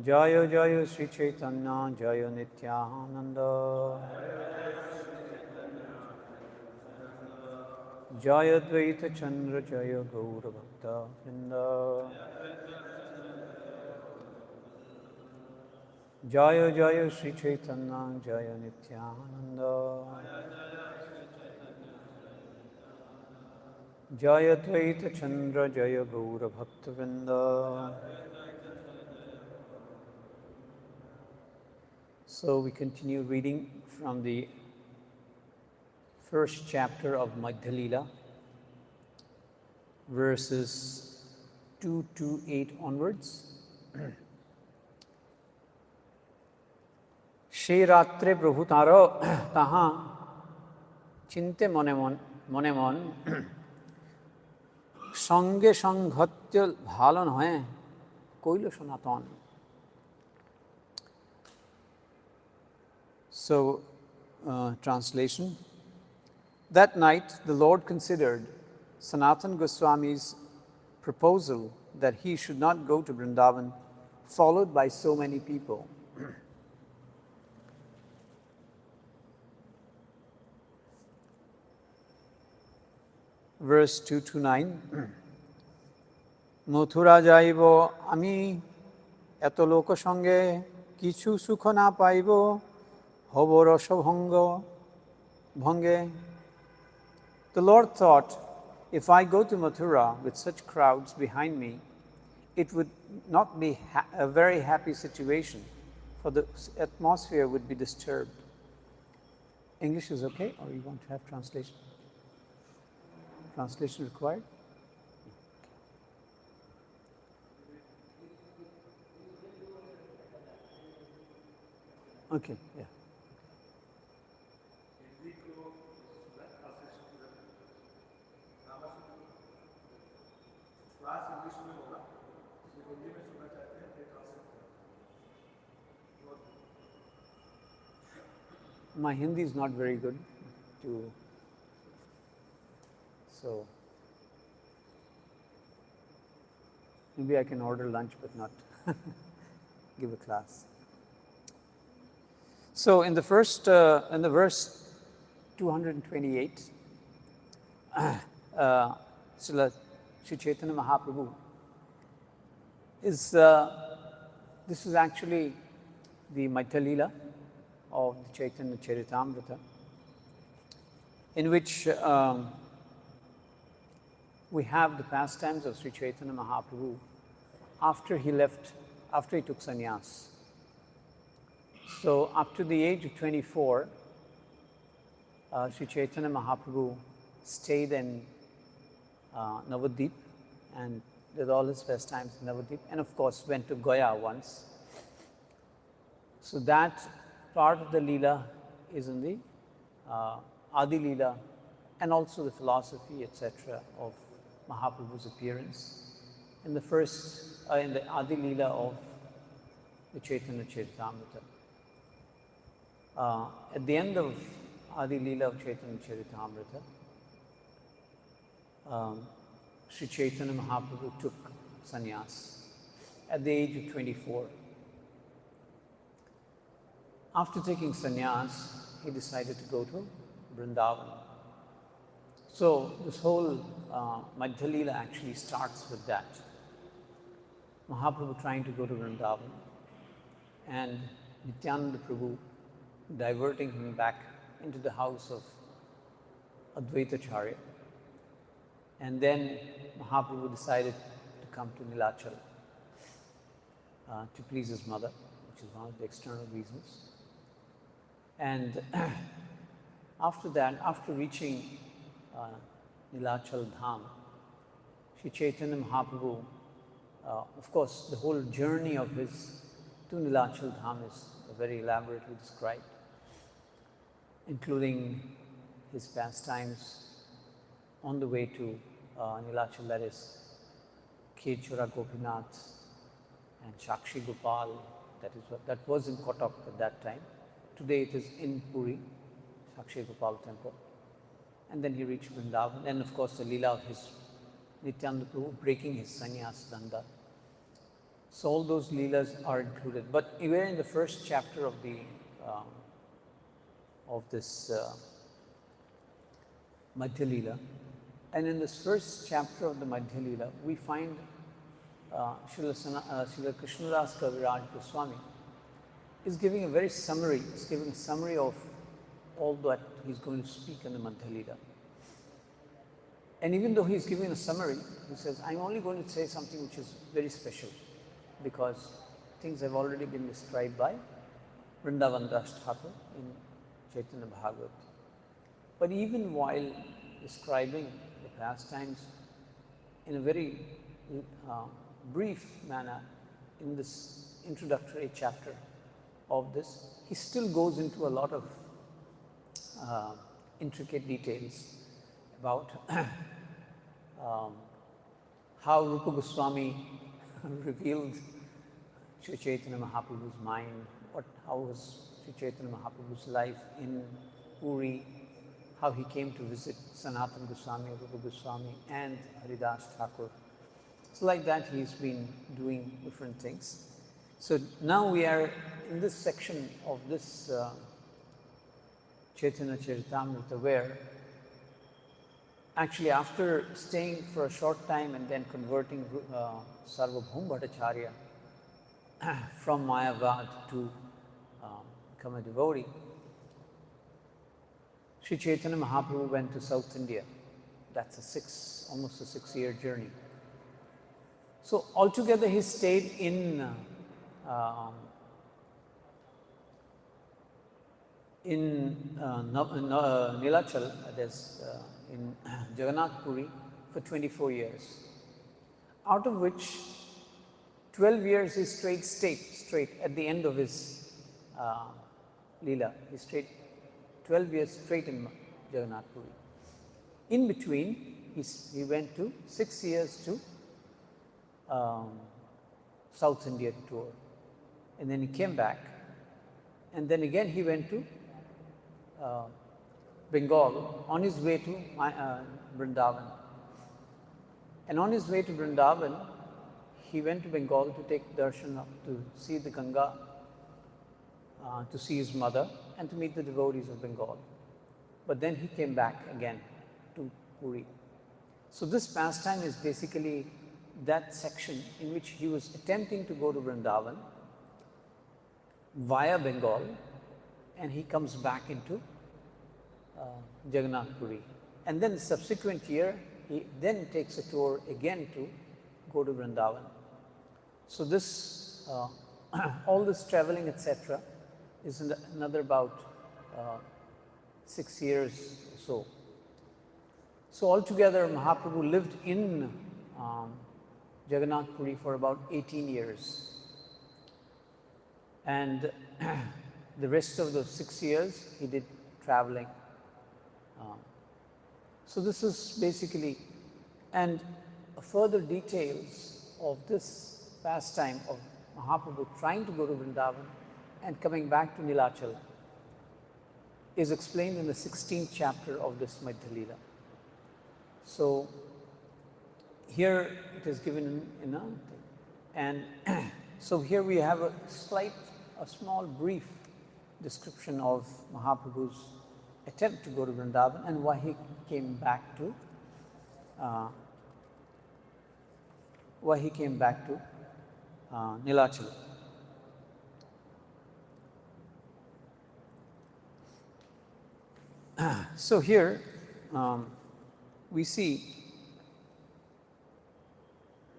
Jaya Jaya Sri Chaitanya Jaya Nityananda Jaya Dvaita Chandra Jaya Gaura Bhakta Vrinda Jaya Jaya Sri Chaitanya Jaya Nityananda Jaya Dvaita Chandra Jaya Gaura Bhakta Vrinda. So we continue reading from the first chapter of Madhya Leela, verses 2 to 8 onwards. She Ratre Prabhutaro Taha Chinte Mone Mon Sange Sanghatya Bhalan Hoye Koilo Sanatan. So, translation. That night, the Lord considered Sanatan Goswami's proposal that he should not go to Vrindavan, followed by so many people. Verse 2 to 9. Mathura jaibo ami eto loko sange kichu sukho na paibo hobo rasha bhange. The Lord thought, if I go to Mathura with such crowds behind me, it would not be a very happy situation, for the atmosphere would be disturbed. English is okay, or you want to have translation? Translation required? Okay, yeah. My Hindi is not very good, so maybe I can order lunch but not give a class. So in the verse 228, Srila Sri Chaitanya Mahaprabhu is, this is actually the Madhya Leela of the Chaitanya Charitamrita, in which we have the pastimes of Sri Chaitanya Mahaprabhu after he took sannyas. So up to the age of 24, Sri Chaitanya Mahaprabhu stayed in Navadvip and did all his pastimes in Navadvip, and of course went to Gaya once. So that part of the Leela is in the Adi Leela, and also the philosophy, etc., of Mahaprabhu's appearance in the in the Adi Leela of the Chaitanya Charitamrita. At the end of Adi Leela of Chaitanya Charitamrita, Sri Chaitanya Mahaprabhu took sannyas at the age of 24. After taking sannyas, he decided to go to Vrindavan. So this whole Madhya Leela actually starts with that. Mahaprabhu trying to go to Vrindavan and Nityananda Prabhu diverting him back into the house of Advaitacharya. And then Mahaprabhu decided to come to Nilachal to please his mother, which is one of the external reasons. And after that, after reaching Nilachal Dham, Sri Chaitanya Mahaprabhu, of course, the whole journey of his to Nilachal Dham is very elaborately described, including his pastimes on the way to Nilachal, that is Khechura Gopinath and Shakshi Gopal, that was in Kotak at that time. Today it is in Puri, Shakshi Gopal temple. And then he reached Vrindavan, and of course the Leela of his Nityananda Prabhu breaking his sannyas danda. So all those Leelas are included. But we're in the first chapter of this Madhya Leela. And in this first chapter of the Madhya Leela, we find Srila Krishnadas Kaviraj Goswami is giving a very summary, of all that he's going to speak in the Madhya Leela. And even though he's giving a summary, he says, I'm only going to say something which is very special, because things have already been described by Vrindavan Das Thakur in Chaitanya Bhagavat. But even while describing the pastimes in a very brief manner in this introductory chapter of this, he still goes into a lot of intricate details about how Rupa Goswami revealed Sri Chaitanya Mahaprabhu's mind, how was Sri Chaitanya Mahaprabhu's life in Puri, how he came to visit Sanatana Goswami, Rupa Goswami and Haridas Thakur. So like that he's been doing different things. So now we are in this section of this Chaitanya Charitamrita, where actually after staying for a short time and then converting Sarvabhaum Bhattacharya from Mayavad to become a devotee, Sri Chaitanya Mahaprabhu went to South India. That's almost a 6-year journey. So altogether he stayed in Nilachal, that is in Jagannath Puri, for 24 years, out of which 12 years he stayed straight at the end of his Leela. He stayed 12 years straight in Jagannath Puri. In between, he went to 6 years to South India tour, and then he came back, and then again he went to Bengal on his way to Vrindavan. And on his way to Vrindavan, he went to Bengal to take darshan, to see the Ganga, to see his mother, and to meet the devotees of Bengal. But then he came back again to Puri. So this pastime is basically that section in which he was attempting to go to Vrindavan via Bengal, and he comes back into Jagannath Puri. And then the subsequent year, he then takes a tour again to go to Vrindavan. So this, all this traveling, etc., is another about 6 years or so. So altogether, Mahaprabhu lived in Jagannath Puri for about 18 years. And the rest of the 6 years, he did traveling. So this is basically, and further details of this pastime of Mahaprabhu trying to go to Vrindavan and coming back to Nilachal is explained in the 16th chapter of this Madhya Leela. So here it is given in a thing. And so here we have a small brief description of Mahaprabhu's attempt to go to Vrindavan and why he came back to Nilachal. So here we see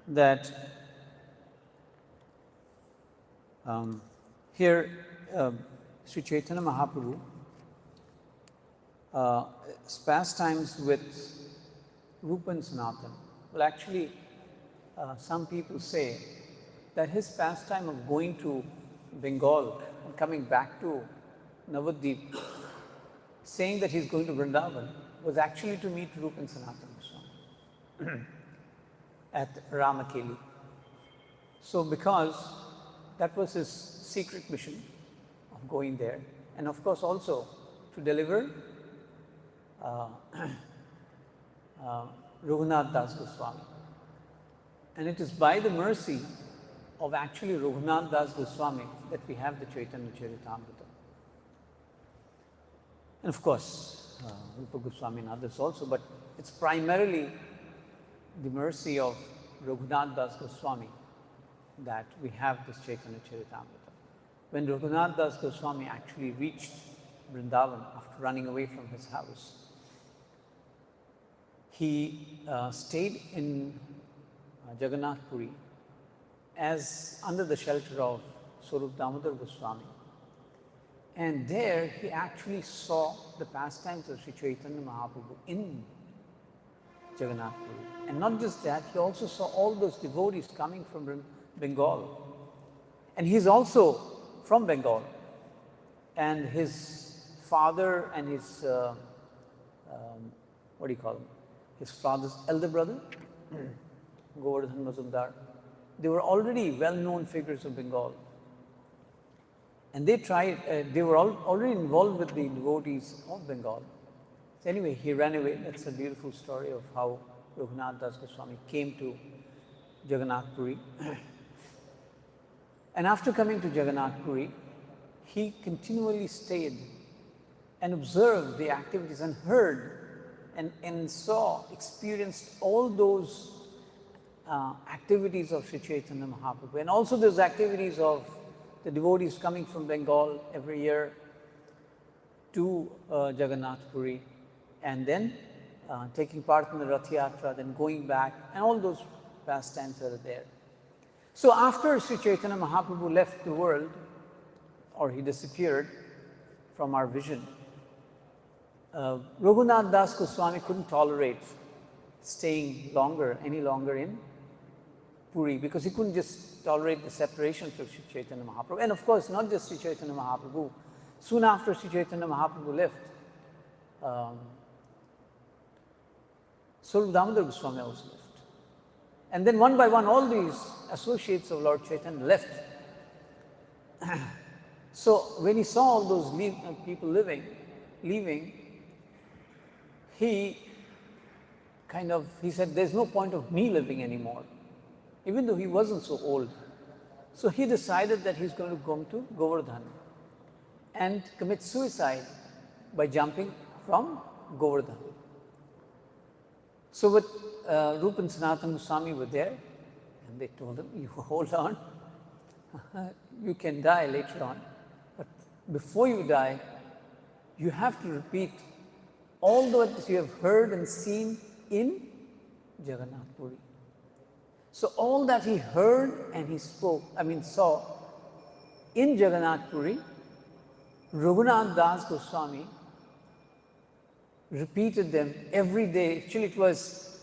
that here Sri Chaitanya Mahaprabhu pastimes with Rupa and Sanatana Well, actually, some people say that his pastime of going to Bengal and coming back to Navadvip, saying that he's going to Vrindavan, was actually to meet Rupa and Sanatana Goswami at Ramakeli. So because that was his secret mission of going there, and of course also to deliver Raghunath Das Goswami. And it is by the mercy of actually Raghunath Das Goswami that we have the Chaitanya Charitamrita. And of course, Rupa Goswami and others also, but it's primarily the mercy of Raghunath Das Goswami that we have this Chaitanya Charitamrita. When Raghunath Das Goswami actually reached Vrindavan after running away from his house, he stayed in Jagannath Puri as under the shelter of Swarup Damodar Goswami. And there he actually saw the pastimes of Sri Chaitanya Mahaprabhu in Jagannath Puri. And not just that, he also saw all those devotees coming from Bengal. And he's also from Bengal. And his father and his, what do you call him? His father's elder brother, Govardhan Mazumdar, they were already well-known figures of Bengal. And they were already involved with the devotees of Bengal. So anyway, he ran away. That's a beautiful story of how Raghunath Das Goswami came to Jagannath Puri. And after coming to Jagannath Puri, he continually stayed and observed the activities and heard and saw, experienced all those activities of Sri Chaitanya Mahaprabhu, and also those activities of the devotees coming from Bengal every year to Jagannath Puri, and then taking part in the Rath Yatra, then going back, and all those pastimes that are there. So after Sri Chaitanya Mahaprabhu left the world, or he disappeared from our vision, Raghunath Das Goswami couldn't tolerate staying any longer in Puri, because he couldn't just tolerate the separation from Sri Chaitanya Mahaprabhu. And of course, not just Sri Chaitanya Mahaprabhu. Soon after Sri Chaitanya Mahaprabhu left, Swarup Damodar Goswami also left. And then one by one, all these associates of Lord Chaitanya left. So when he saw all those people leaving, he said, there's no point of me living anymore, even though he wasn't so old. So he decided that he's going to go to Govardhan and commit suicide by jumping from Govardhan. So with Rupa and Sanatana Goswami were there, and they told him, you hold on, you can die later on, but before you die, you have to repeat all that you have heard and seen in Jagannath Puri. So all that he heard and he saw in Jagannath Puri, Raghunath Das Goswami repeated them every day. Actually, it was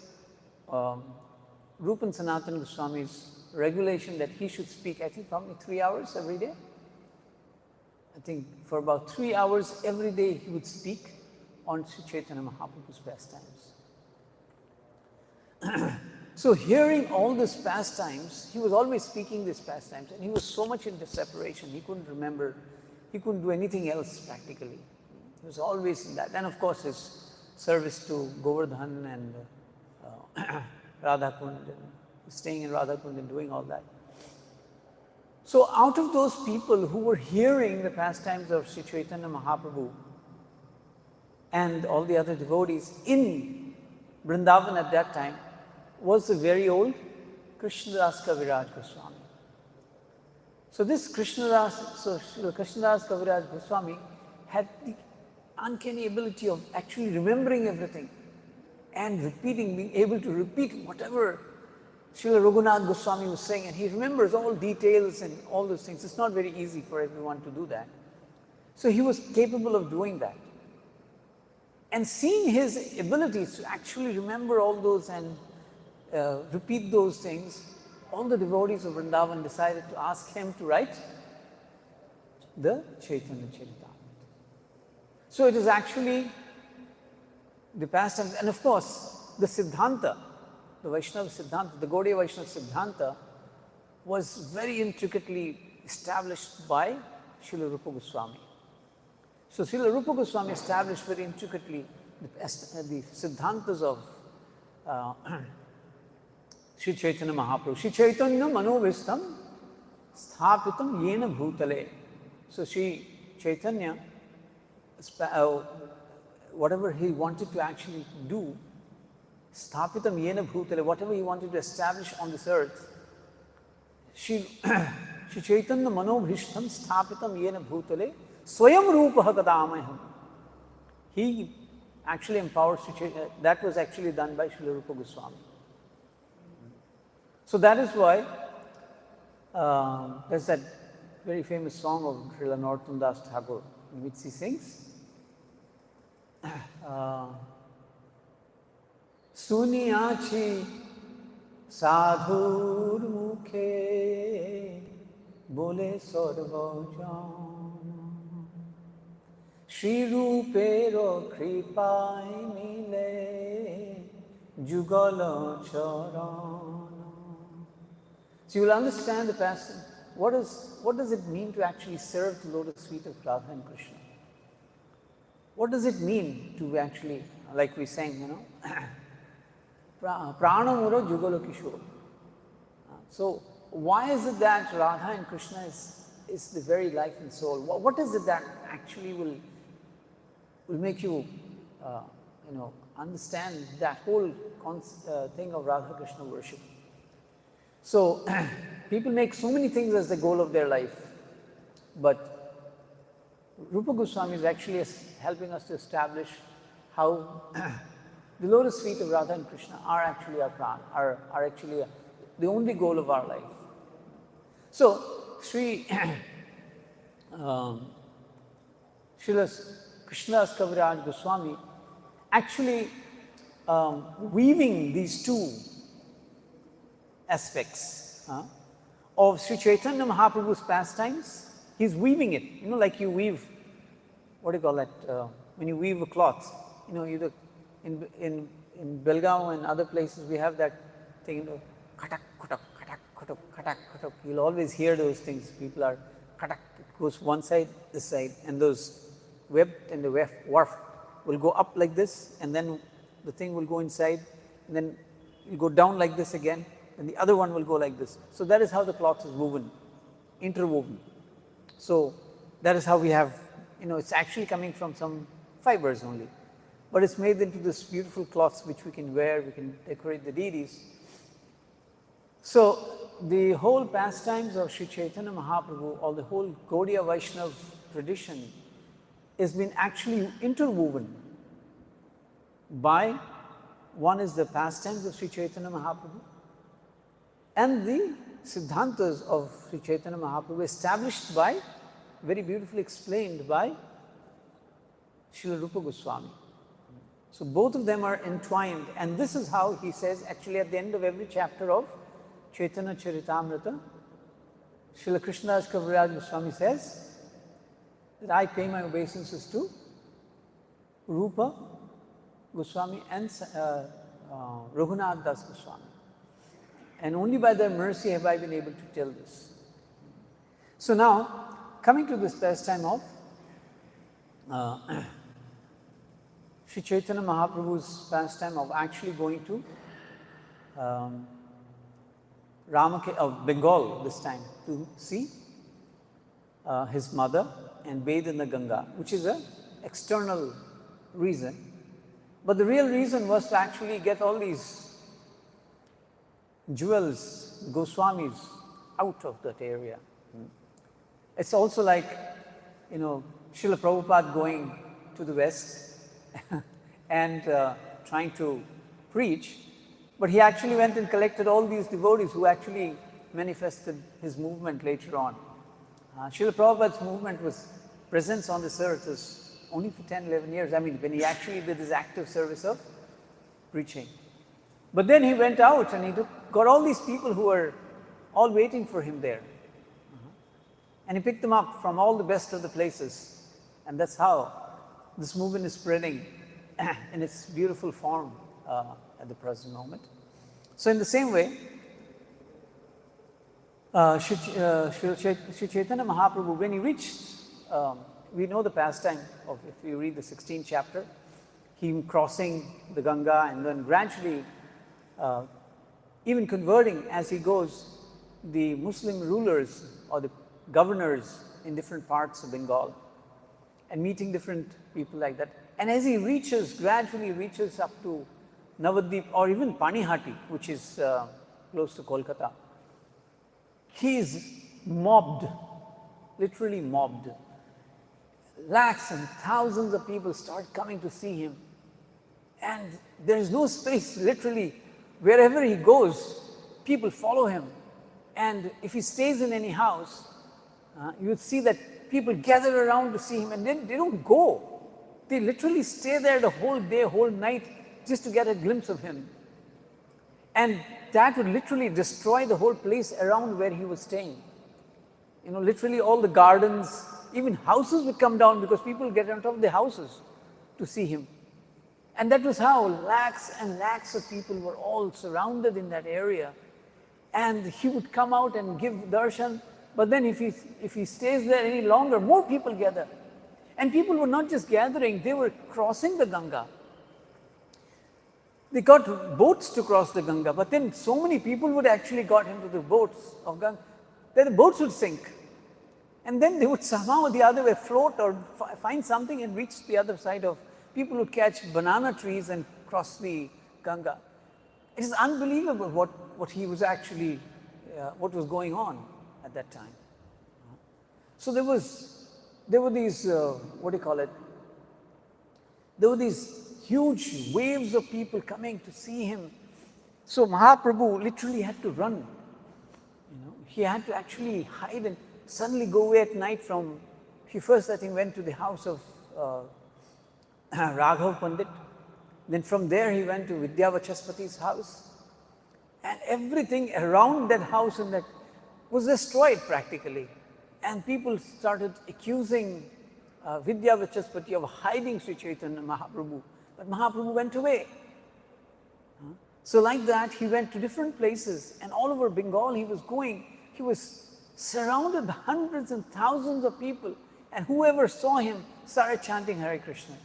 Rupa and Sanatana Goswami's regulation that he should speak, I think, probably 3 hours every day. I think for about 3 hours every day he would speak on Sri Chaitanya Mahaprabhu's pastimes. So hearing all these pastimes, he was always speaking these pastimes, and he was so much into separation, he couldn't remember, he couldn't do anything else practically. He was always in that. And of course his service to Govardhan and Radhakund, and staying in Radhakund and doing all that. So out of those people who were hearing the pastimes of Sri Chaitanya Mahaprabhu and all the other devotees in Vrindavan at that time, was the very old Krishnadas Kaviraj Goswami. So this Krishnadas Kaviraj Goswami had the uncanny ability of actually remembering everything and being able to repeat whatever Srila Raghunath Goswami was saying, and he remembers all details and all those things. It's not very easy for everyone to do that. So he was capable of doing that. And seeing his abilities to actually remember all those and repeat those things, all the devotees of Vrindavan decided to ask him to write the Chaitanya Charitamrita. So it is actually the pastimes, and of course the Siddhanta, the Vaishnava Siddhanta, the Gaudiya Vaishnava Siddhanta was very intricately established by Srila Rupa Goswami. So Srila Rupa Goswami established very intricately the Siddhantas of Sri Chaitanya Mahaprabhu. Sri Chaitanya Manovistam Sthapitam Yena Bhutale. So Sri Chaitanya, whatever he wanted to actually do, Sthapitam Yena Bhutale, whatever he wanted to establish on this earth, Sri Chaitanya Manobhishtam Sthapitam Yena Bhutale Swayam Rupaha Kadamaham. He actually empowered Sri Chaitanya. That was actually done by Srila Rupa Goswami. So that is why there's that very famous song of Srila Narottam Das Thakur, in which he sings, Suniyachi sadhur mukhe bole sarva jana Shri Rupero kripai mile jugala charana. So you will understand the past. What does it mean to actually serve the lotus feet of Radha and Krishna? What does it mean to actually, like we sang, Pranamuro Jugalo Kishore. So why is it that Radha and Krishna is the very life and soul? What is it that actually will make you, understand that whole thing of Radha Krishna worship? So people make so many things as the goal of their life, but Rupa Goswami is actually helping us to establish how the lotus feet of Radha and Krishna are actually our pran, are actually the only goal of our life. So Sri Srila Krishnadas Kaviraj Goswami actually weaving these two aspects of Sri Chaitanya Mahaprabhu's pastimes. He's weaving it, like you weave, what do you call that, when you weave a cloth, either in Belgaum and other places we have that thing, katak, katak, katak, katak, katak, katak. You'll always hear those things. People are katak, it goes one side, this side, and those web and the warp will go up like this, and then the thing will go inside, and then it'll go down like this again, and the other one will go like this. So that is how the cloth is woven, interwoven. So that is how we have, it's actually coming from some fibers only, but it's made into this beautiful cloths which we can wear, we can decorate the deities. So the whole pastimes of Sri Chaitanya Mahaprabhu, or the whole Gaudiya Vaishnava tradition, has been actually interwoven by, one is the pastimes of Sri Chaitanya Mahaprabhu, and the Siddhantas of Sri Chaitanya Mahaprabhu, established by, very beautifully explained by Srila Rupa Goswami. So both of them are entwined, and this is how he says, actually at the end of every chapter of Chaitanya Charitamrita, Srila Krishnadas Kaviraj Goswami says that I pay my obeisances to Rupa Goswami and Raghunath Das Goswami. And only by their mercy have I been able to tell this. So now, coming to this pastime of Sri Chaitanya Mahaprabhu's pastime of actually going to Bengal this time to see his mother and bathe in the Ganga, which is an external reason. But the real reason was to actually get all these jewels, Goswamis, out of that area. It's also like, Srila Prabhupada going to the West and trying to preach, but he actually went and collected all these devotees who actually manifested his movement later on. Srila Prabhupada's movement was presence on this earth is only for 10, 11 years. I mean, when he actually did his active service of preaching. But then he went out and he got all these people who were all waiting for him there. And he picked them up from all the best of the places. And that's how this movement is spreading in its beautiful form at the present moment. So in the same way, Sri Chaitanya Mahaprabhu, when he reached, we know the pastime of, if you read the 16th chapter, him crossing the Ganga and then gradually even converting as he goes the Muslim rulers or the governors in different parts of Bengal and meeting different people like that. And as he gradually reaches up to Navadvip or even Panihati, which is close to Kolkata, he is mobbed, literally mobbed. Lakhs and thousands of people start coming to see him. And there is no space, literally, wherever he goes, people follow him. And if he stays in any house, you would see that people gather around to see him, and then they don't go. They literally stay there the whole day, whole night, just to get a glimpse of him. And that would literally destroy the whole place around where he was staying. You know, literally all the gardens, even houses would come down because people get on top of the houses to see him. And that was how lakhs and lakhs of people were all surrounded in that area. And he would come out and give darshan, but then if he stays there any longer, more people gather. And people were not just gathering, they were crossing the Ganga. They got boats to cross the Ganga, but then so many people would actually got into the boats of Ganga that the boats would sink. And then they would somehow or the other way float or find something and reach the other side of. People would catch banana trees and cross the Ganga. It is unbelievable what he was actually, what was going on at that time. So there were these, there were these huge waves of people coming to see him. So Mahaprabhu literally had to run. You know, he had to actually hide and suddenly go away at night from, he first I think went to the house of Raghav Pandit. Then from there he went to Vidyavachaspati's house. And everything around that house and that was destroyed practically. And people started accusing Vidyavachaspati of hiding Sri Chaitanya Mahaprabhu. But Mahaprabhu went away. So like that, he went to different places, and all over Bengal he was going. He was surrounded by hundreds and thousands of people, and whoever saw him started chanting Hare Krishna.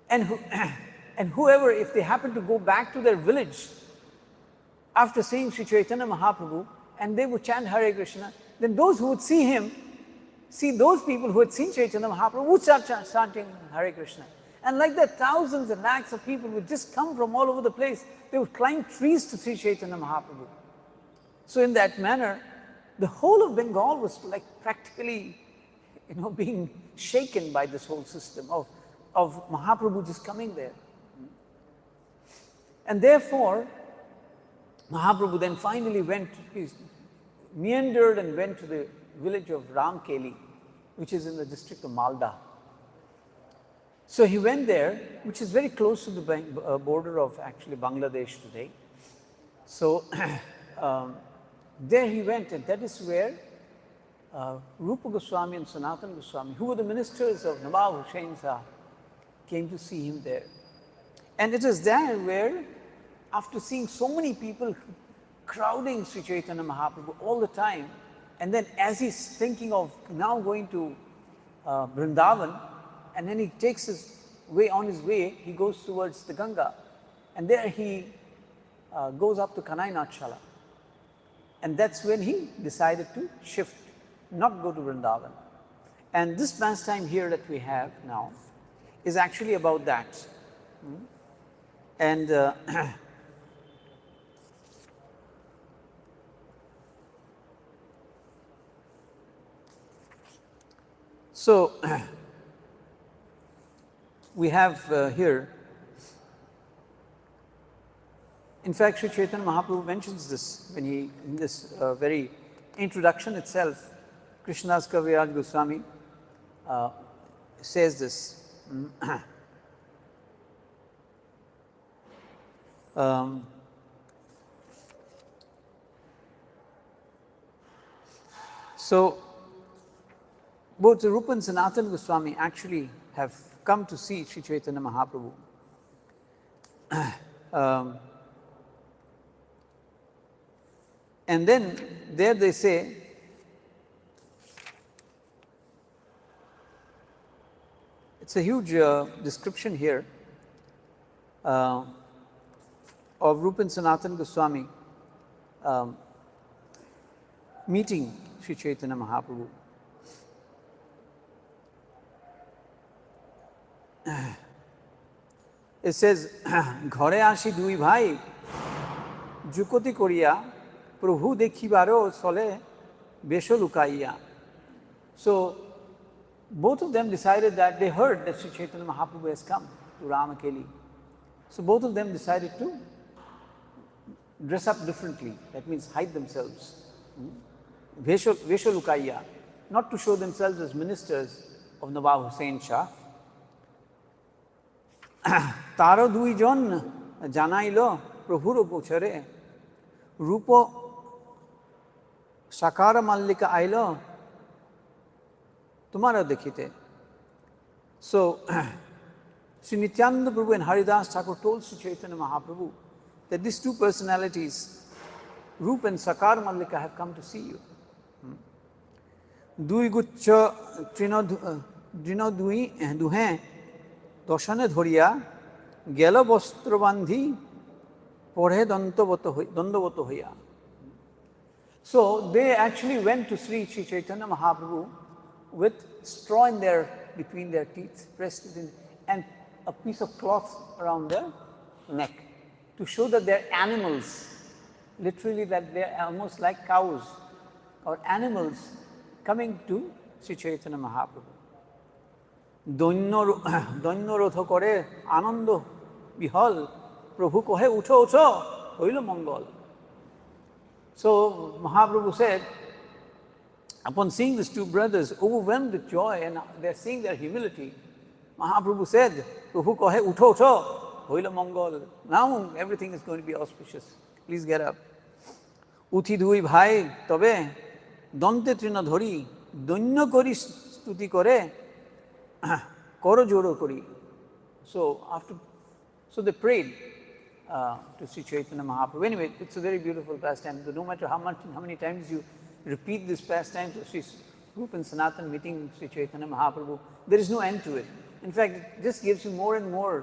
And whoever, if they happened to go back to their village after seeing Sri Chaitanya Mahaprabhu, and they would chant Hare Krishna, then those who would see him, see those people who had seen Chaitanya Mahaprabhu would start chanting Hare Krishna. And like that, thousands and lakhs of people would just come from all over the place. They would climb trees to see Chaitanya Mahaprabhu. So in that manner, the whole of Bengal was like practically, being shaken by this whole system of Mahaprabhu just coming there. And therefore, Mahaprabhu then finally he meandered and went to the village of Ramkeli, which is in the district of Malda. So he went there, which is very close to the border of actually Bangladesh today. So there he went, and that is where Rupa Goswami and Sanatana Goswami, who were the ministers of Nawab Hussain Shah, came to see him there. And it is there where, after seeing so many people crowding Sri Chaitanya Mahaprabhu all the time, and then as he's thinking of now going to Vrindavan, and then he takes his way, he goes towards the Ganga, and there he goes up to Kanainatshala. And that's when he decided to shift, not go to Vrindavan. And this pastime here that we have now is actually about that. And so we have here, in fact, Sri Chaitanya Mahaprabhu mentions this when he, in this very introduction itself, Krishnadas Kaviraj Goswami says this. So, both Rupa and Sanatana Goswami actually have come to see Sri Chaitanya Mahaprabhu. And then there they say, it's a huge description here of Rupa and Sanatana Goswami meeting Sri Chaitanya Mahaprabhu. It says, ঘরে আসি দুই ভাই যুকতি করিয়া প্রভু দেখিবারও চলে বেশ লুকাইয়া. So both of them decided that they heard that Sri Chaitanya Mahaprabhu has come to Ramakeli. So both of them decided to dress up differently. That means hide themselves. Vesha lukaiya, not to show themselves as ministers of Nawab Hussain Shah. তারও দুইজন জানাইল প্রভুর গোচরে রূপ সাকার মাল্লিকা আইল তোমারও দেখিতে. So Sri Nityananda Prabhu and Haridas Thakur told Sri Chaitanya Mahaprabhu that these two personalities, Rup and Sakar Mallika, have come to see you. Dui guccha drino duhe দশনে ধরিয়া গেল বস্ত্র বান্ধি পড়ে দণ্ডবত হইয়া. So they actually went to Sri Chaitanya Mahaprabhu with straw in between their teeth, pressed it in, and a piece of cloth around their neck to show that they're animals, literally that they're almost like cows or animals coming to Sri Chaitanya Mahaprabhu. দৈন্যরোধ করে আনন্দ বিহল প্রভু কহে উঠো উঠো হইল মঙ্গল. So Mahaprabhu said, upon seeing these two brothers overwhelmed with joy and they're seeing their humility, Mahaprabhu said, প্রভু কহে উঠো উঠো হইল মঙ্গল. Now everything is going to be auspicious. Please get up. উঠি দুই ভাই তবে দন্তে তৃণ ধরি দৈন্য করি স্তুতি করে Koro Joro Kori. So they prayed to Sri Chaitanya Mahaprabhu. Anyway, it's a very beautiful pastime. So no matter how many times you repeat this pastime, so Sri Rupa and Sanatana meeting Sri Chaitanya Mahaprabhu, there is no end to it. In fact, it just gives you more and more,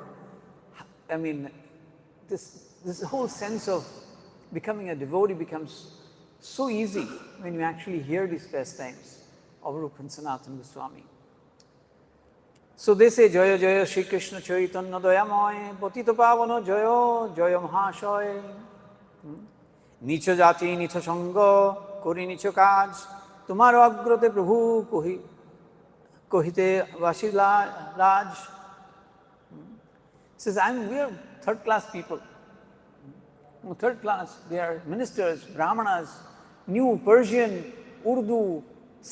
I mean, this whole sense of becoming a devotee becomes so easy when you actually hear these pastimes of Rupa and Sanatana Goswami. So they say, Jaya Jaya Shri Krishna Chaitanya Dayamoy, Patita Pavano Jaya Jaya Mahashoy. Nicho Jati Nicho Sangha, Kori Nicho Kaj, Tumaro Agrote Prabhu Kohite Vashila Raj. Says, we are third class people. Third class, they are ministers, brahmanas, knew Persian, Urdu,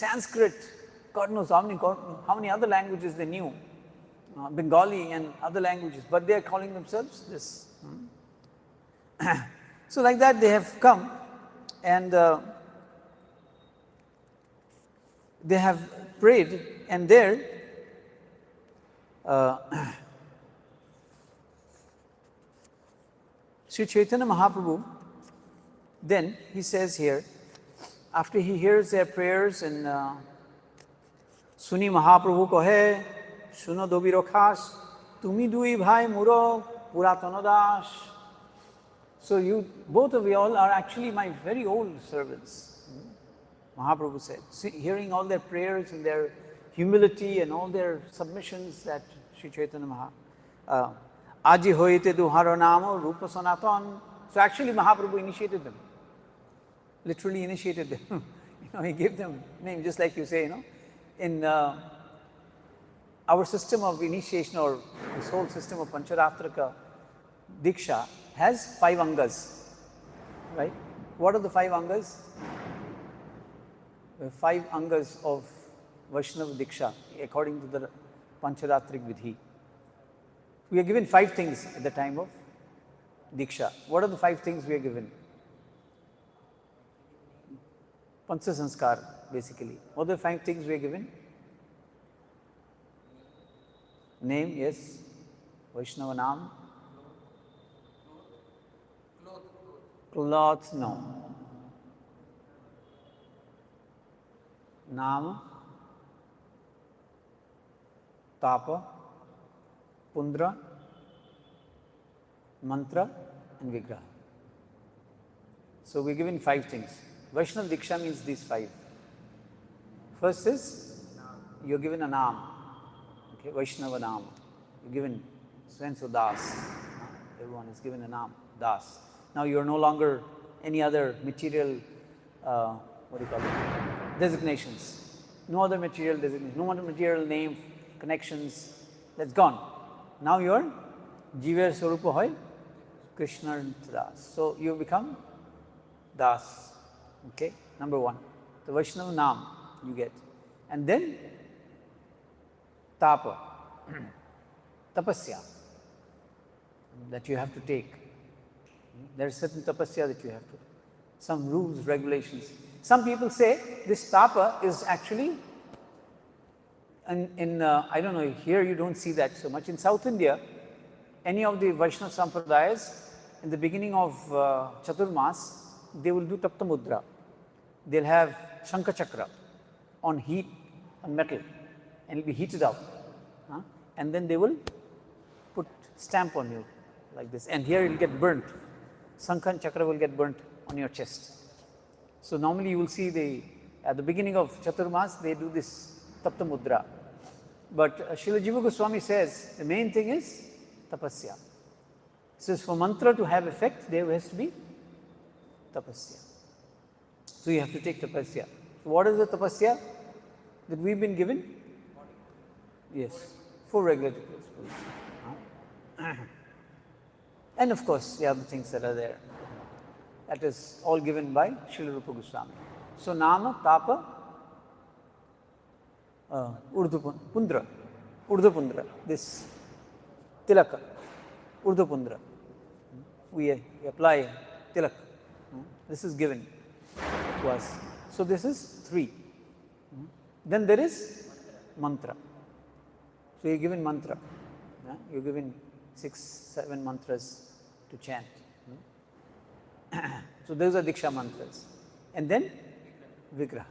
Sanskrit, God knows how many other languages they knew, Bengali and other languages, but they are calling themselves this. So like that they have come and they have prayed, and there Sri Chaitanya Mahaprabhu, then he says here, after he hears their prayers and শুনি মহাপ্রভু কহে শুনো দবির খাস তুমি দুই ভাই মুর পুরাতন Das. So both of you all are actually my very old servants, Mahaprabhu said. Hearing all their prayers and their humility and all their submissions that Sri Chaitanya Mahaprabhu, Aji hoite duharo namo rupa sanatan. So actually Mahaprabhu initiated them, literally initiated them. He gave them name, just like you say, in our system of initiation, or this whole system of Pancharatrika Diksha has 5 angas, right? What are the 5 angas? The 5 angas of Vaishnava Diksha according to the Pancharatrik Vidhi. We are given 5 things at the time of Diksha. What are the 5 things we are given? Pancha Sanskar. basically. What are the 5 things we are given? Name, yes. Vaishnava Naam. Cloth, no. Naam, Tapa, Pundra, Mantra and Vigraha. So we're given 5 things. Vaishnava Diksha means these 5. First is, you're given a Naam. Okay, Vaishnava Naam. You're given so Das. Everyone is given a Naam, Das. Now you're no longer any other material, designations. No other material designation, no other material name, connections. That's gone. Now you're Jiva Swarupa Hoy, Krishna Das. So you become Das. Okay, number 1. The Vaishnava Naam you get. And then Tapa, Tapasya, that you have to take. There is certain tapasya that you have to, some rules, regulations. Some people say this tapa is actually, I don't know, here you don't see that so much. In South India, any of the Vaishnava Sampradayas, in the beginning of Chaturmas, they will do Tapta Mudra. They'll have Shankha Chakra on heat, on metal, and it will be heated up. And then they will put stamp on you like this. And here it will get burnt. Shankha Chakra will get burnt on your chest. So normally you will see at the beginning of Chaturmas, they do this Tapta Mudra. But Srila Jiva Goswami says the main thing is tapasya. He says for mantra to have effect, there has to be tapasya. So you have to take tapasya. So what is the tapasya that we've been given? Yes, 4 regulatory principles. And of course, the other things that are there. That is all given by Srila Rupa Goswami. So Nama, Tapa, Urdhva Pundra, this Tilaka, Urdhva Pundra. We apply Tilak. This is given to us. So this is 3. Then there is mantra. So you're given mantra. You're given 6, 7 mantras to chant. So those are Diksha mantras. And then Vigraha.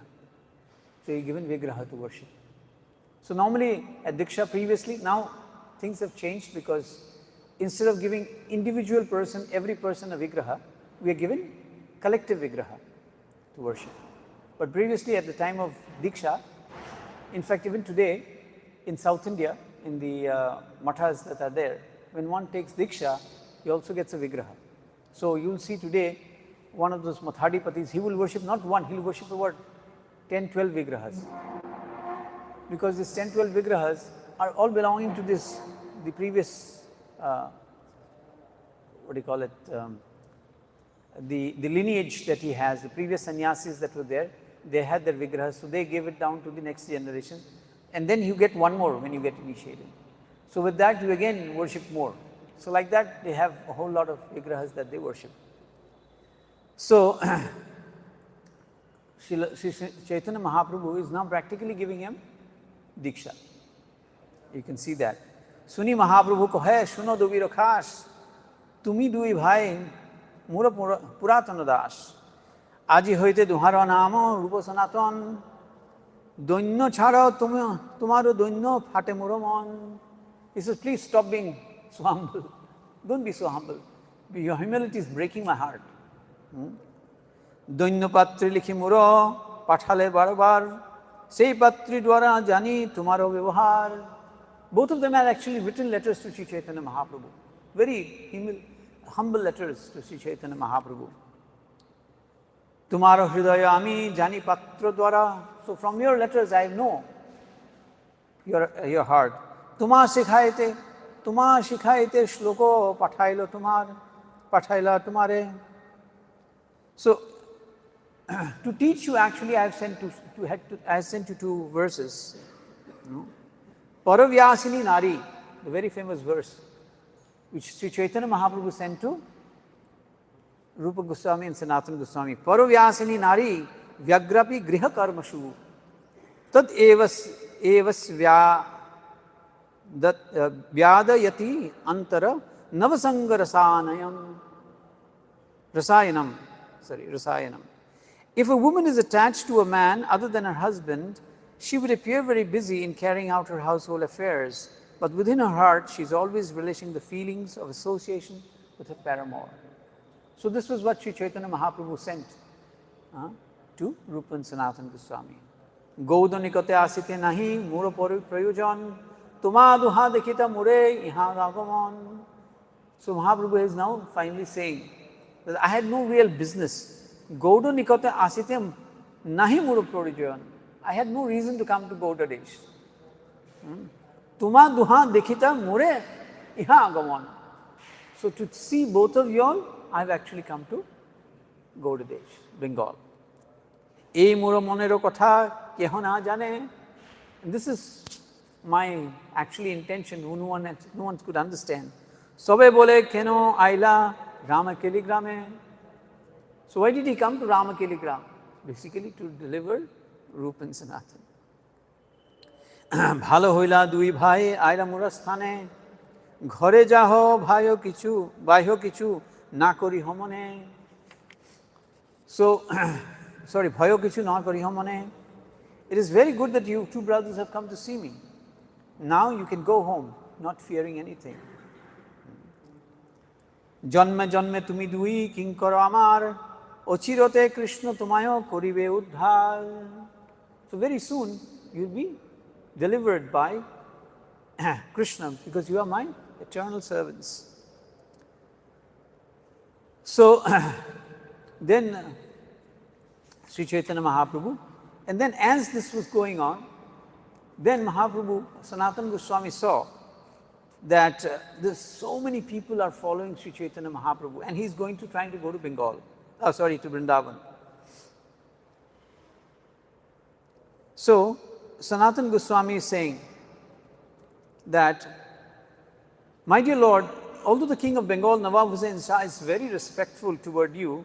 So you're given Vigraha to worship. So normally at Diksha previously, now things have changed because instead of giving individual person, every person a Vigraha, we are given collective Vigraha to worship. But previously at the time of Diksha, in fact even today in South India, in the mathas that are there, when one takes Diksha, he also gets a Vigraha. So you will see today, one of those Mathadipatis, he will worship not one, he will worship about 10, 12 Vigrahas. Because these 10, 12 Vigrahas are all belonging to the previous, the lineage that he has, the previous sannyasis that were there, they had their Vigrahas, so they gave it down to the next generation. And then you get one more when you get initiated. So with that, you again worship more. So like that, they have a whole lot of Vigrahas that they worship. So, Sri Chaitanya Mahaprabhu is now practically giving him Diksha. You can see that. Suni Mahaprabhu ko hai, shuno dubiro khas, tumi dui bhai, mura puratana das. Aji hoite duhara namo, rupa sanatan, doinno chhara tumaro doinno phate muromon. He says, please stop being so humble. Don't be so humble. Your humility is breaking my heart. Doinno patri likhi muro, pathale barbar, sei patri dwara jani tumaro vyavahar. Both of them are actually written letters to Sri Chaitanya Mahaprabhu. Very humble letters to Sri Chaitanya Mahaprabhu. Tumaro hridaya ami jani patra dwara. So from your letters I know your heart. Tuma sikhaite shloko pathaila tumare. So to teach you, actually I have sent you 2 verses. Paravyasini Nari, the very famous verse, which Sri Chaitanya Mahaprabhu sent to Rupa Goswami and Sanatana Goswami. Paravyasini Nari vyagrapi griha karmashu tad evas vyadayati antara navasanga rasayanam. If a woman is attached to a man other than her husband, she would appear very busy in carrying out her household affairs, but within her heart she is always relishing the feelings of association with her paramour. So this was what Sri Chaitanya Mahaprabhu sent to Rupa and Sanatana Goswami. Gaudanikate asite nahi mura prayojan tuma duha dekhita mure iha ragaman. So Mahaprabhu is now finally saying that I had no real business. Gaudanikate asite nahi mura prayojan. I had no reason to come to Gauda Desh. Tuma duha dekhita mure iha agaman. So to see both of you all, I have actually come to Gauda Desh, Bengal. Ei mura monero kotha keho na jane. This is my actually intention, no one could understand. Sobe bole keno aila Rama Keligrame. So why did he come to Rama Keligram? Basically to deliver Rupa and Sanatana. Bhalo hoila dui bhai aila mura sthane ঘরে যাহ ভাইও কিছু বাহ্য কিছু না করি হমনে. So sorry, ভয়ও কিছু না করি হমনে. It is very good that you two brothers have come to see me. Now you can go home not fearing anything. জন্মে জন্মে তুমি দুই কিঙ্কর আমার অচিরতে কৃষ্ণ তোমায়ও করিবে উদ্ধার. So very soon you will be delivered by Krishna because you are my eternal servants. So then Sri Chaitanya Mahaprabhu, and then as this was going on, then Mahaprabhu, Sanatana Goswami saw that there's so many people are following Sri Chaitanya Mahaprabhu and he's going to trying to go to Bengal, to Vrindavan. So Sanatana Goswami is saying that, my dear Lord, although the king of Bengal, Nawab Hussain Shah, is very respectful toward you,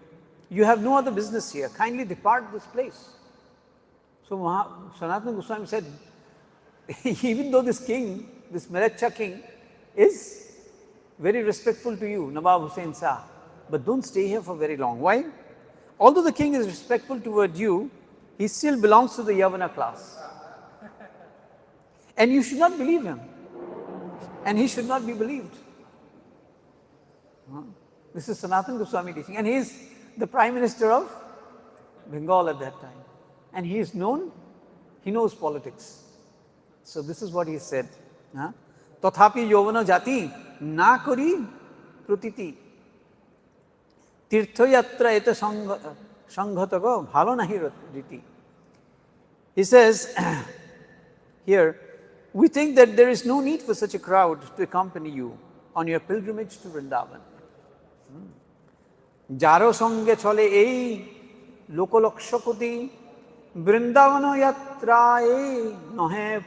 you have no other business here. Kindly depart this place. So Sanatana Goswami said, even though this king, this Meracha king, is very respectful to you, Nawab Hussain Shah, but don't stay here for very long. Why? Although the king is respectful toward you, he still belongs to the Yavana class. And you should not believe him. And he should not be believed. This is Sanatana Goswami teaching. And he is the Prime Minister of Bengal at that time. And he is known, he knows politics. So this is what he said. Tathapi yovana jati na kori prutiti. Tirthayatra eta sanghatago bhalo nahi riti. He says here, we think that there is no need for such a crowd to accompany you on your pilgrimage to Vrindavan. Jaro songe chole ei lokolakshakoti Vrindavana yatra ei nohe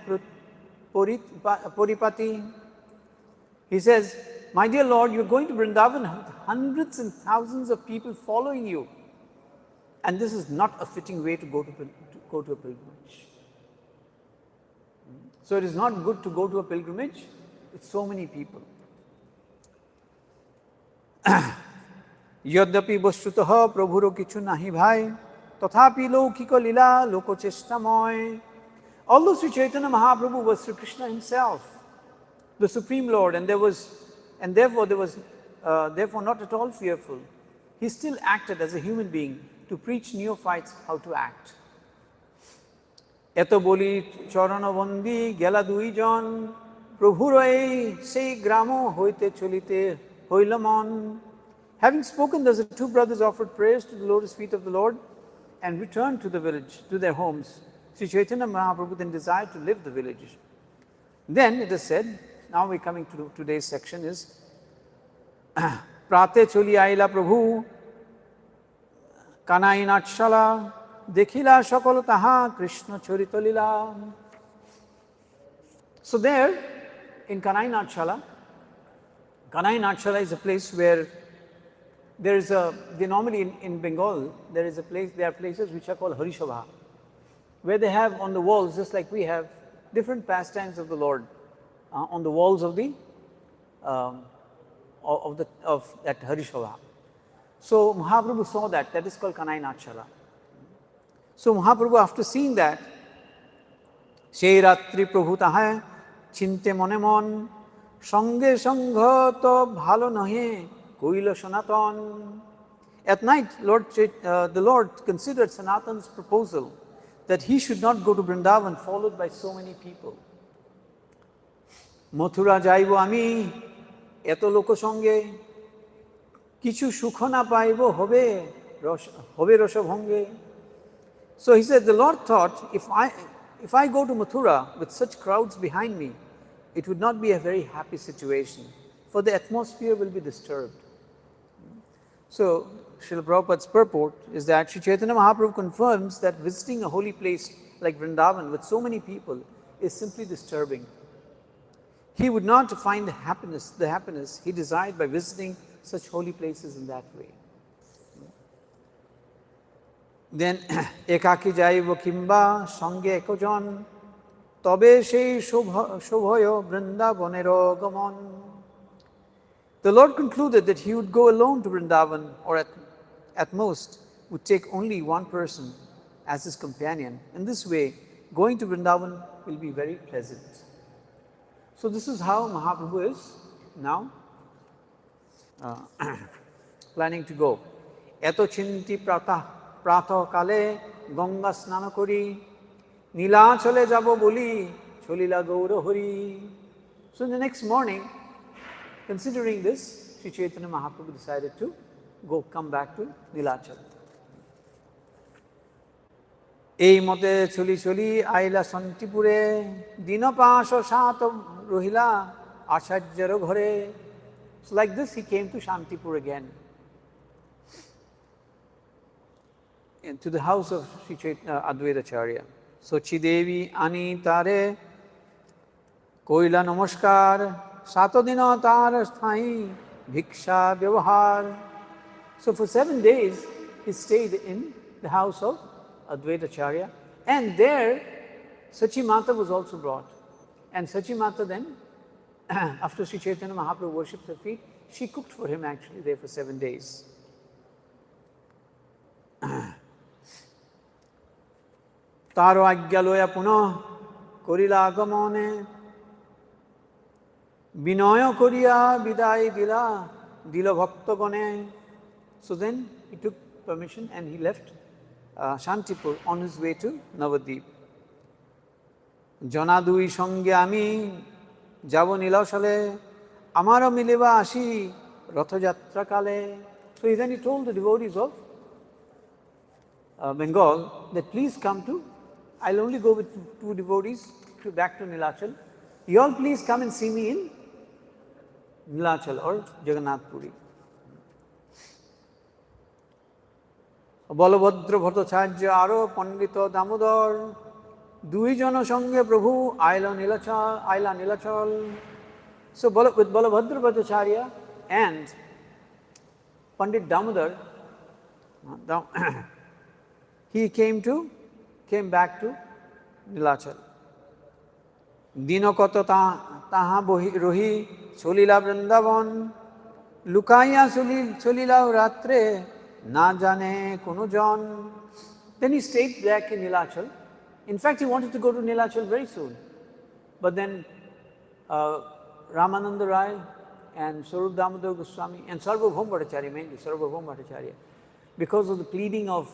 poripati. He says, my dear Lord, you're going to Vrindavan, hundreds and thousands of people following you. And this is not a fitting way to go to a pilgrimage. So it is not good to go to a pilgrimage with so many people. Yadyapi vastutaha prabhuro kichu nahi bhai tathapi laukika lila loko chestamoy. Although Sri Chaitanya Mahaprabhu was Sri Krishna himself, the Supreme Lord, and therefore not at all fearful, he still acted as a human being to preach neophytes how to act. এত বলি চরণবন্দী গেলা দুইজন প্রভুর এই সেই গ্রাম হইতে চলিতে হইল মন. Having spoken thus, the two brothers offered prayers to the lotus feet of the Lord and returned to the village, to their homes. Sri Chaitanya Mahaprabhu then desired to leave the village. Then it is said, now we're coming to today's section, is Prate choli aila Prabhu Kanai Natshala Dekhila Shakal Taha Krishna Choritalila. So there in Kanai Natshala is a place where normally in Bengal, there are places which are called Harishobha, where they have on the walls, just like we have, different pastimes of the Lord on the walls of that Harishobha. So Mahaprabhu saw that is called Kanai Nachala. So Mahaprabhu, after seeing that, সেই রাত্রি প্রভু তাহায় চিন্তে মনে মন সঙ্গে সঙ্গ তো ভালো নহে কইল সনাতন. At night, the Lord considered Sanatan's proposal that he should not go to Vrindavan followed by so many people. Mathura যাইব আমি এত লোক সঙ্গে কিছু সুখ না পাইব হবে রসভঙ্গে. So he said, the Lord thought, if I go to Mathura with such crowds behind me, it would not be a very happy situation, for the atmosphere will be disturbed. So Srila Prabhupada's purport is that Sri Chaitanya Mahaprabhu confirms that visiting a holy place like Vrindavan with so many people is simply disturbing. He would not find the happiness he desired by visiting such holy places in that way. Then ekaki jaibo kimba sange ekojon tobe sei shobhoyo Vrindavanero gamon. The Lord concluded that he would go alone to Vrindavan, or at most would take only one person as his companion. In this way, going to Vrindavan will be very pleasant. So this is how Mahaprabhu is now planning to go. Eto chinti প্রাতঃ কালে গঙ্গা স্নান করি নীলাচলে যাব বলি চলিলা Gour Hari. So in the next morning, considering this, Sri Chaitanya Mahaprabhu decided to come back to Nilachal. এই মতে চলি চলি আইলা শান্তিপুরে দিন 5-7 রহিলা আচার্যের ঘরে. So like this he came to Shantipur again, to the house of Sri Advaita Acharya. So Chidevi ani tare koila namaskar 7 din tar sthai bhiksha vyavahar. So for 7 days he stayed in the house of Advaita Acharya, and there Sachi Mata was also brought. And Sachi Mata then, after Sri Chaitanya Mahaprabhu worshipped her feet, she cooked for him actually there for 7 days. তারও আজ্ঞা লয়া পুনঃ করিলা আগমনে বিনয় করিয়া বিদায় দিল ভক্তগণে. So then he took permission and he left Shantipur on his way to Navadip. জনা দুই সঙ্গে আমি যাব নীলাচলে আমারও মিলিবা আসি রথযাত্রা কালে. So then he told the devotees of Bengal that please come to, I'll only go with 2 devotees back to Nilachal. You all please come and see me in Nilachal or Jagannath Puri. Balabhadra Bhattacharya আরো পণ্ডিত দামোদর 2 জন সঙ্গে প্রভু আইলা Nilachal. So with Balabhadra Bhattacharya and Pandit Damodar, he came back to Nilachal. দিনকত তাহা রহি চলিলা বৃন্দাবন লুকাইয়া চলিলা রাত্রে না জানে কোনো জন. Then he stayed back in Nilachal. In fact, he wanted to go to Nilachal very soon. But then Ramananda Rai and Swarup Damodar Goswami and Sarvabhaum Bhattacharya, mainly Sarvabhaum Bhattacharya, because of the pleading of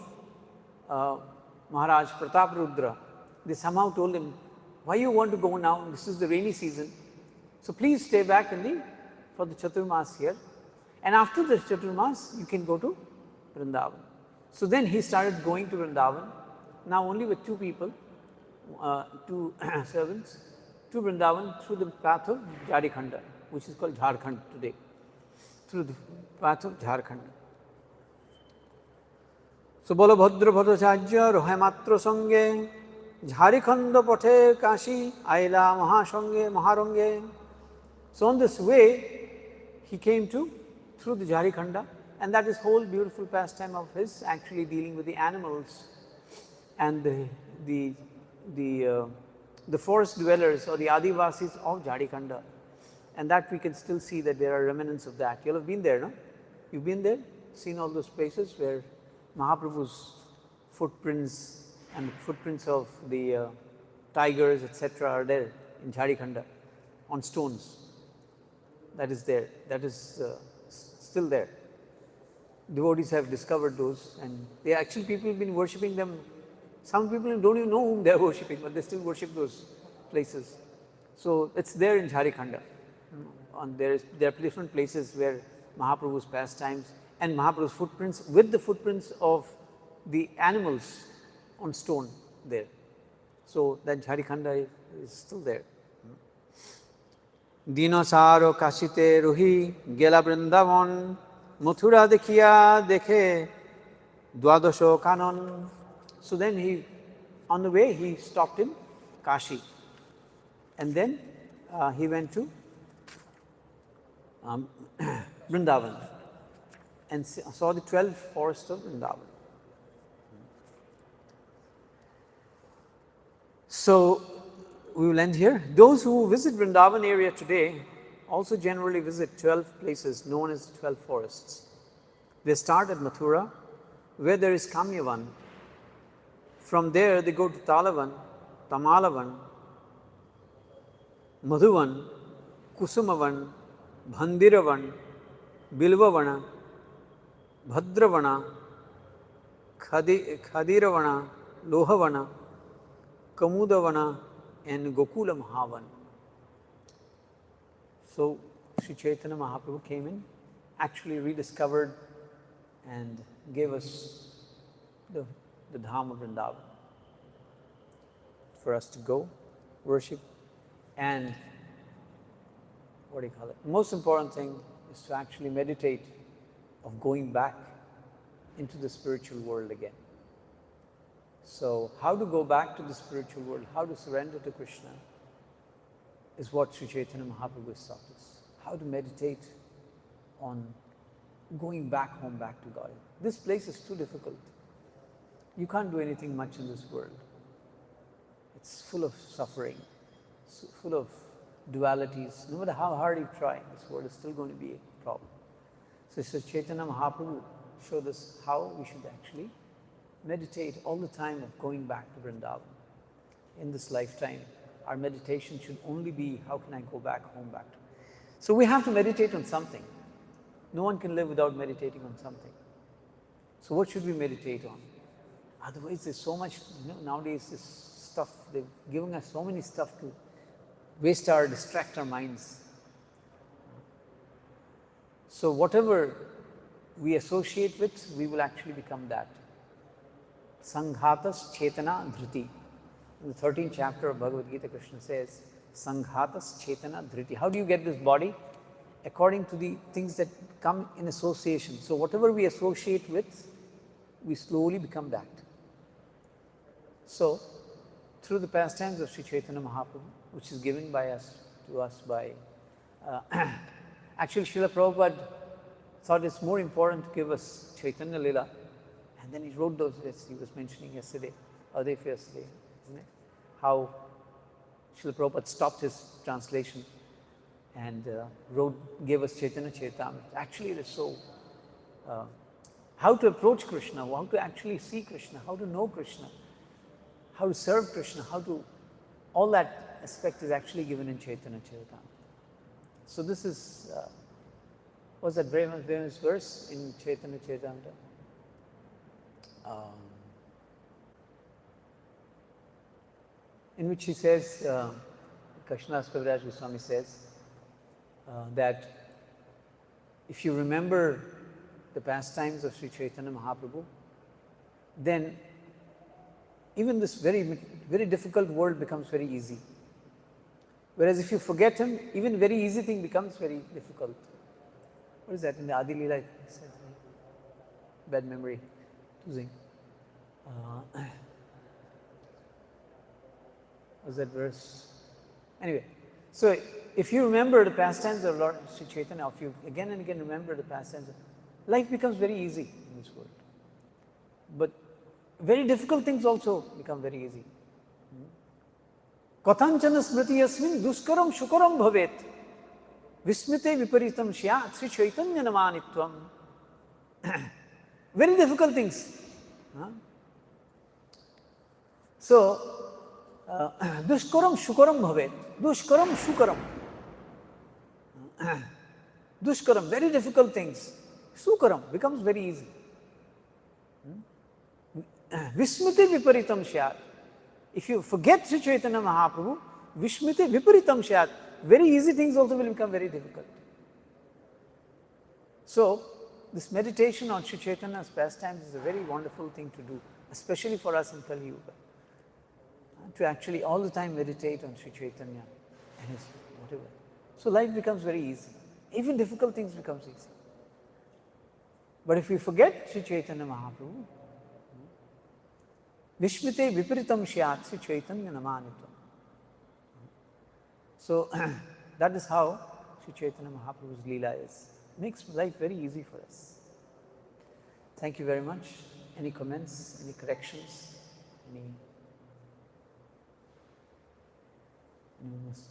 Maharaj Pratap Rudra, they somehow told him, why you want to go now? This is the rainy season. So please stay back for the Chaturmas here. And after the Chaturmas, you can go to Vrindavan. So then he started going to Vrindavan, now only with 2 people, 2 servants, to Vrindavan through the path of Jharikhanda, which is called Jharkhand today, through the path of Jharkhand. So Balabhadra Bhattacharya rohe matra sange Jharikhanda pathe kashi aila maharange. So on this way he came through the Jharikhanda, And that is whole beautiful pastime of his, actually dealing with the animals and the forest dwellers or the Adivasis of Jharkhand. And that we can still see that there are remnants of that. You'll have been there, no? You've been there, seen all those places where Mahaprabhu's footprints and the footprints of the tigers, etc., are there in Jharkhand on stones. That is there. That is still there. Devotees have discovered those, and they actually, people have been worshipping them. Some people don't even know whom they are worshipping, but they still worship those places. So it's there in Jharkhand. There are different places where Mahaprabhu's pastimes and Mahaprabhu's footprints with the footprints of the animals on stone there. So that Jharkhand is still there. Dinosaro Kashite Ruhi Gela Vrindavan Mathura Dekhiya Dekhe Dwadasho Kanon. So then on the way, he stopped in Kashi. And then he went to Vrindavan and saw the 12 forests of Vrindavan. So we will end here. Those who visit Vrindavan area today also generally visit 12 places known as 12 forests. They start at Mathura, where there is Kamyavan. From there they go to Talavan, Tamalavan, Madhuvan, Kusumavan, Bhandiravan, Bilvavana, Bhadravana, Khadiravana, Lohavana, Kamudavana, and Gokula Mahavan. So Sri Chaitanya Mahaprabhu came in, actually rediscovered and gave us the Dham of Vrindavan for us to go, worship, and what do you call it? The most important thing is to actually meditate of going back into the spiritual world again. So how to go back to the spiritual world, how to surrender to Krishna is what Sri Chaitanya Mahaprabhu has taught us. How to meditate on going back home, back to God. This place is too difficult. You can't do anything much in this world. It's full of suffering, full of dualities. No matter how hard you try, this world is still going to be a problem. So Sri Chaitanya Mahaprabhu showed us how we should actually meditate all the time of going back to Vrindavan. In this lifetime, our meditation should only be, how can I go back home, back to. So we have to meditate on something. No one can live without meditating on something. So what should we meditate on? Otherwise, there's so much, nowadays this stuff, they're giving us so many stuff to distract our minds. So whatever we associate with, we will actually become that. Sanghatas Chetana Dhriti. In the 13th chapter of Bhagavad Gita, Krishna says, Sanghatas Chetana Dhriti. How do you get this body? According to the things that come in association. So whatever we associate with, we slowly become that. So, through the pastimes of Sri Chaitanya Mahaprabhu, which is given to us by actually Srila Prabhupada thought it's more important to give us Chaitanya Lila, and then he wrote those lists he was mentioning yesterday, or day for yesterday, isn't it? How Srila Prabhupada stopped his translation and gave us Chaitanya Charitamrita. Actually, it is so. How to approach Krishna, how to actually see Krishna, how to know Krishna, how to serve Krishna, all that aspect is actually given in Chaitanya Charitamrita. So this is, what's that very famous verse in Chaitanya Charitamrita? In which he says, Krishnadas Kaviraj Goswami says, that if you remember the pastimes of Sri Chaitanya Mahaprabhu, then even this very, very difficult world becomes very easy. Whereas if you forget him, even very easy thing becomes very difficult. What is that in the Adi Leela? Bad memory. What's that verse? Anyway, so if you remember the pastimes of Lord Sri Chaitanya, if you again and again remember the pastimes, life becomes very easy in this world. But very difficult things also become very easy. Kathanchana smriti yasmin duskaram shukaram bhavet vismite viparitam shyat Sri Chaitanya namanitvam. Very difficult things. So, duskaram shukaram bhavet. Duskaram shukaram. Duskaram, very difficult things. Sukaram becomes very easy. Vismite viparitam shyat. If you forget Sri Chaitanya Mahaprabhu, Vishmite viparitam shyat. Very easy things also will become very difficult. So, this meditation on Sri Chaitanya's pastimes is a very wonderful thing to do, especially for us in Kali Yuga. To actually all the time meditate on Sri Chaitanya and his whatever. So life becomes very easy. Even difficult things becomes easy. But if we forget Sri Chaitanya Mahaprabhu, Vishmite viparitam shyat Sri Chaitanya namanitam. So that is how Sri Chaitanya Mahaprabhu's Leela is. Makes life very easy for us. Thank you very much. Any comments, any corrections, any must.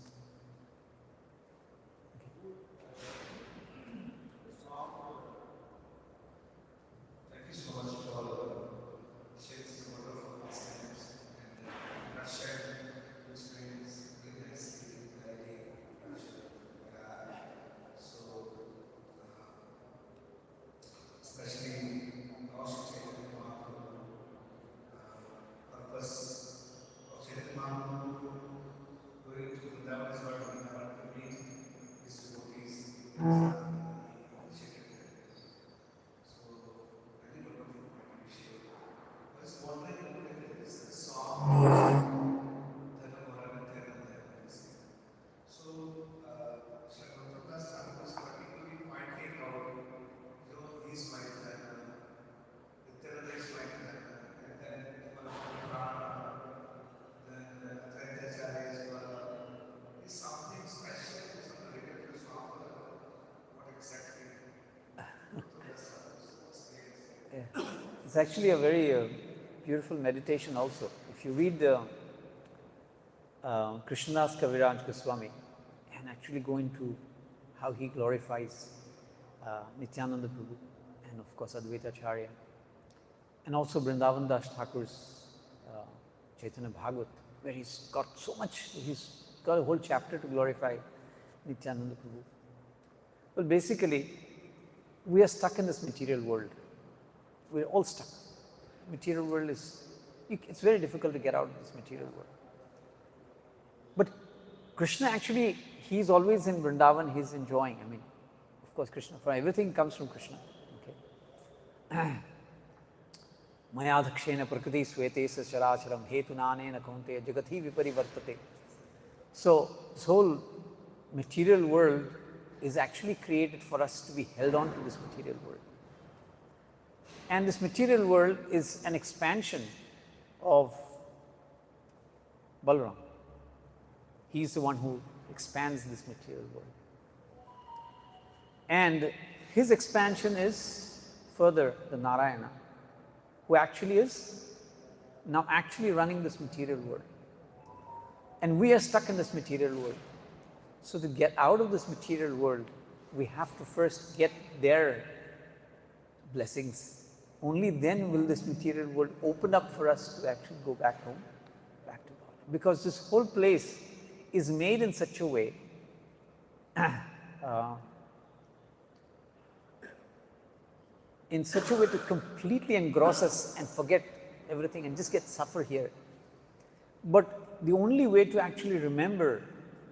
Thank you so much for sharing some wonderful pastimes and sharing your experience very nicely. So, especially our Chaitanya Mahaprabhu, purpose of Chaitanya Mahaprabhu going to Vrindavan is what Vrindavan to meet his devotees. It's actually a very beautiful meditation also. If you read Krishnadas Kaviraj Goswami and actually go into how he glorifies Nityananda Prabhu and of course Advaita Acharya and also Vrindavan Das Thakur's Chaitanya Bhagavat, where he's got so much, he's got a whole chapter to glorify Nityananda Prabhu. Well, basically, we are stuck in this material world. We're all stuck. Material world is, it's very difficult to get out of this material world. But Krishna actually, he's always in Vrindavan, he's enjoying. I mean, of course, Krishna, for everything comes from Krishna. Okay. Mayadhakshena prakriti swete sacharacharam hetunanena kaunteya jagati viparivartate. So, this whole material world is actually created for us to be held on to this material world. And this material world is an expansion of Balaram. He is the one who expands this material world. And his expansion is further the Narayana, who actually is now actually running this material world. And we are stuck in this material world. So to get out of this material world, we have to first get their blessings. Only then will this material world open up for us to actually go back home, back to God. Because this whole place is made in such a way to completely engross us and forget everything and just get suffer here. But the only way to actually remember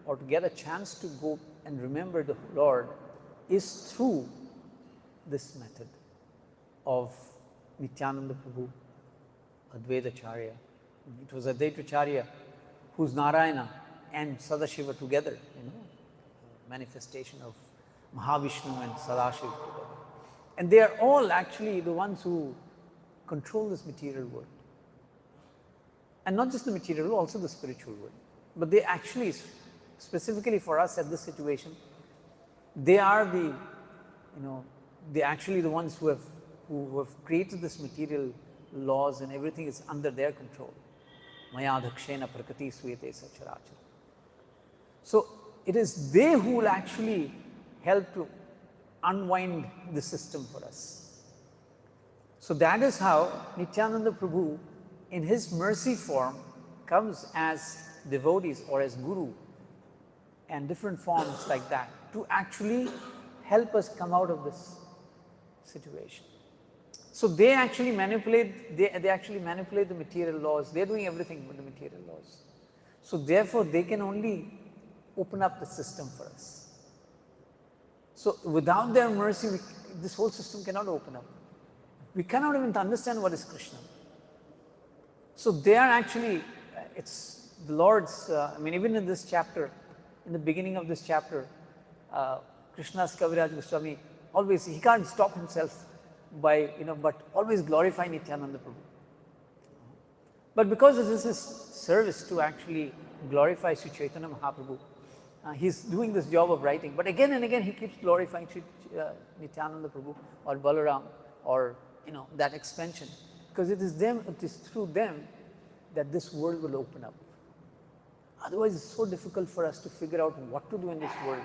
or to get a chance to go and remember the Lord is through this method of Nityananda Prabhu, Advaita Acharya. It was Advaita Acharya who's Narayana and Sadashiva together, manifestation of Mahavishnu and Sadashiva together. And they are all actually the ones who control this material world. And not just the material world, also the spiritual world. But they actually, specifically for us at this situation, they are the, they're actually the ones who have created this material laws, and everything is under their control. Maya dakshena prakati suyate sacharacha. So it is they who will actually help to unwind the system for us. So that is how Nityananda Prabhu, in his mercy form, comes as devotees or as guru and different forms like that to actually help us come out of this situation. So they actually manipulate, they actually manipulate the material laws. They're doing everything with the material laws. So therefore they can only open up the system for us. So without their mercy, this whole system cannot open up. We cannot even understand what is Krishna. So they are actually, it's the Lord's, even in this chapter, in the beginning of this chapter, Krishna's Kaviraj Goswami, always, he can't stop himself by, but always glorify Nityananda Prabhu. But because this is his service to actually glorify Sri Chaitanya Mahaprabhu, he's doing this job of writing. But again and again, he keeps glorifying Sri Nityananda Prabhu or Balaram or, that expansion. Because it is through them that this world will open up. Otherwise, it's so difficult for us to figure out what to do in this world,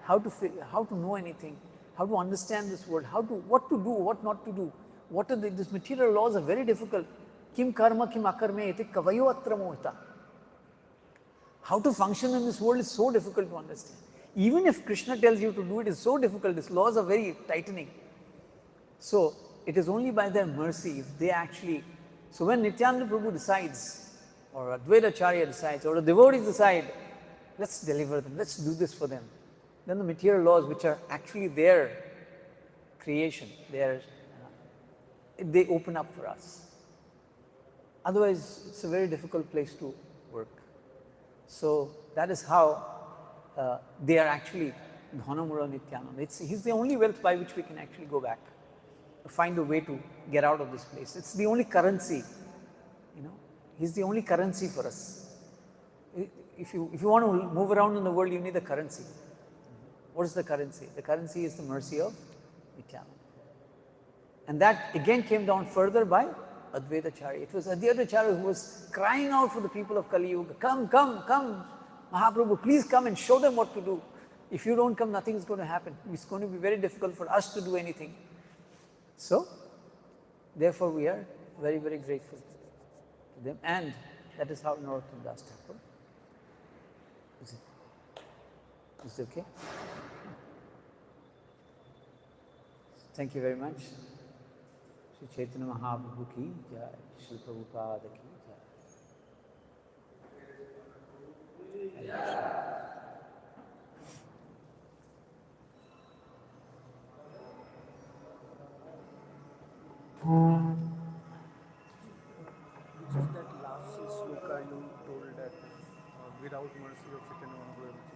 how to know anything, how to understand this world, what to do, what not to do. These material laws are very difficult. Kim karma, kim akarme iti kavayo atra mohita. How to function in this world is so difficult to understand. Even if Krishna tells you to do it, it's so difficult. These laws are very tightening. So, it is only by their mercy if they actually... So when Nityananda Prabhu decides, or Advaita Acharya decides, or the devotees decide, let's deliver them, let's do this for them, then the material laws, which are actually their creation, they open up for us. Otherwise, it's a very difficult place to work. So that is how they are actually Dhanamura Nityananda. He's the only wealth by which we can actually go back, find a way to get out of this place. It's the only currency, He's the only currency for us. If you want to move around in the world, you need a currency. What is the currency? The currency is the mercy of Nityananda. And that again came down further by Advaita Acharya. It was Advaita Acharya who was crying out for the people of Kali Yuga, come, Mahaprabhu, please come and show them what to do. If you don't come, nothing is going to happen. It's going to be very difficult for us to do anything. So, therefore we are very, very grateful to them. And that is how Narottam Das Thakur. Is it okay? Thank you very much. Sri Chaitanya Mahaprabhu ki jai, Sri Prabhupada ki jai. Just that last sloka you told that without mercy of Chaitanya Mahaprabhu